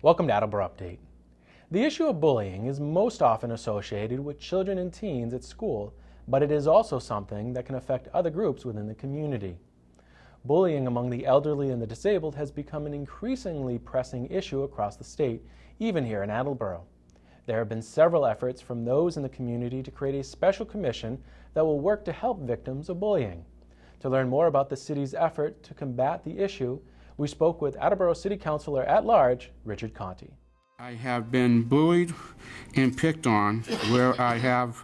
Welcome to Attleboro Update. The issue of bullying is most often associated with children and teens at school, but it is also something that can affect other groups within the community. Bullying among the elderly and the disabled has become an increasingly pressing issue across the state, even here in Attleboro. There have been several efforts from those in the community to create a special commission that will work to help victims of bullying. To learn more about the city's effort to combat the issue, we spoke with Attleboro City Councilor at Large, Richard Conti. I have been bullied and picked on where I have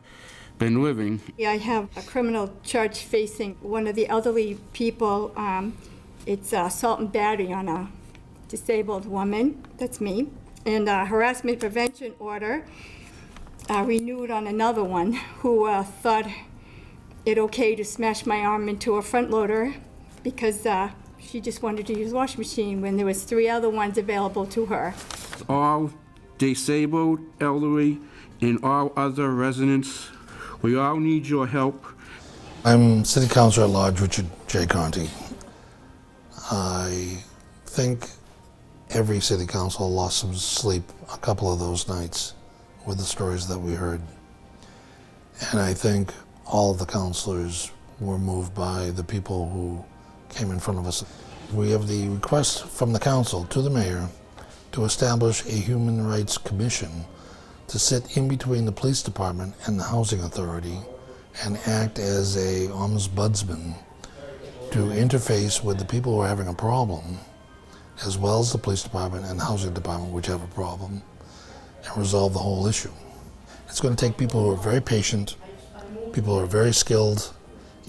been living. I have a criminal charge facing one of the elderly people. It's assault and battery on a disabled woman, that's me, and a harassment prevention order renewed on another one who thought it okay to smash my arm into a front loader because she just wanted to use a washing machine when there was 3 other ones available to her. All disabled, elderly, and all other residents, we all need your help. I'm City Councilor at Large Richard Conti. I think every city council lost some sleep a couple of those nights with the stories that we heard. And I think all of the councilors were moved by the people who came in front of us. We have the request from the council to the mayor to establish a human rights commission to sit in between the police department and the housing authority and act as a ombudsman to interface with the people who are having a problem, as well as the police department and the housing department, which have a problem, and resolve the whole issue. It's going to take people who are very patient, people who are very skilled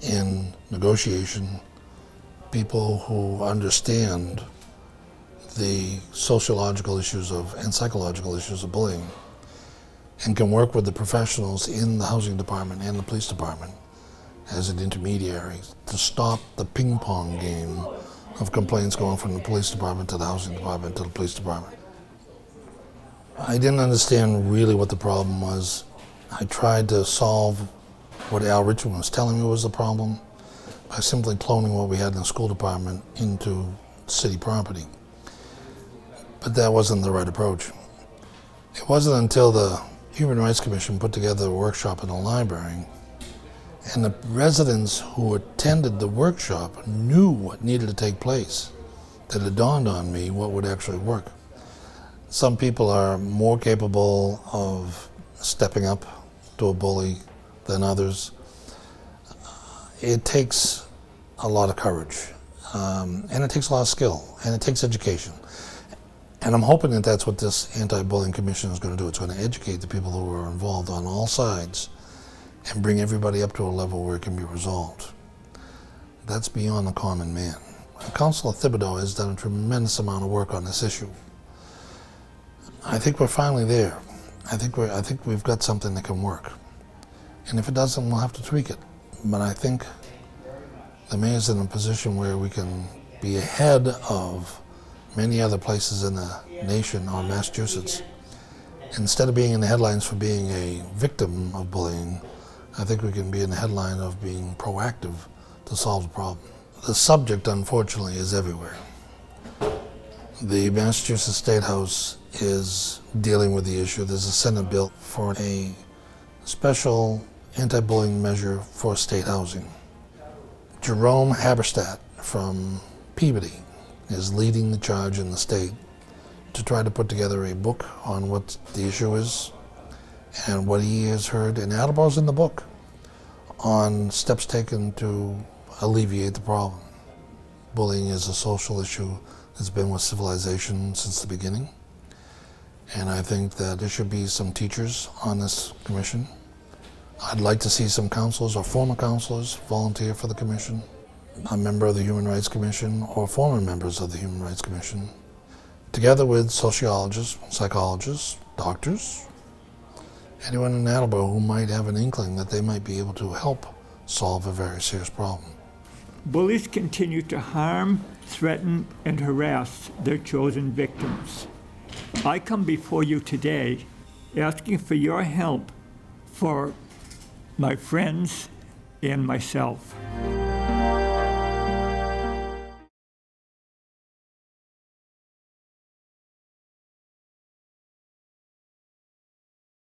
in negotiation, people who understand the sociological issues and psychological issues of bullying, and can work with the professionals in the housing department and the police department as an intermediary to stop the ping pong game of complaints going from the police department to the housing department to the police department. I didn't understand really what the problem was. I tried to solve what Al Richard was telling me was the problem by simply cloning what we had in the school department into city property. But that wasn't the right approach. It wasn't until the Human Rights Commission put together a workshop in the library, and the residents who attended the workshop knew what needed to take place, that it dawned on me what would actually work. Some people are more capable of stepping up to a bully than others. It takes a lot of courage, and it takes a lot of skill, and it takes education. And I'm hoping that that's what this anti-bullying commission is going to do. It's going to educate the people who are involved on all sides and bring everybody up to a level where it can be resolved. That's beyond the common man. Councilor Thibodeau has done a tremendous amount of work on this issue. I think we're finally there. I think we've got something that can work. And if it doesn't, we'll have to tweak it. But I think the mayor's in a position where we can be ahead of many other places in the nation or Massachusetts. Instead of being in the headlines for being a victim of bullying, I think we can be in the headline of being proactive to solve the problem. The subject, unfortunately, is everywhere. The Massachusetts State House is dealing with the issue. There's a Senate bill for a special anti-bullying measure for state housing. Jerome Haberstadt from Peabody is leading the charge in the state to try to put together a book on what the issue is and what he has heard, and Attleboro's in the book, on steps taken to alleviate the problem. Bullying is a social issue that's been with civilization since the beginning, and I think that there should be some teachers on this commission. I'd like to see some counselors or former counselors volunteer for the commission, a member of the Human Rights Commission or former members of the Human Rights Commission, together with sociologists, psychologists, doctors, anyone in Attleboro who might have an inkling that they might be able to help solve a very serious problem. Bullies continue to harm, threaten, and harass their chosen victims. I come before you today asking for your help for my friends and myself.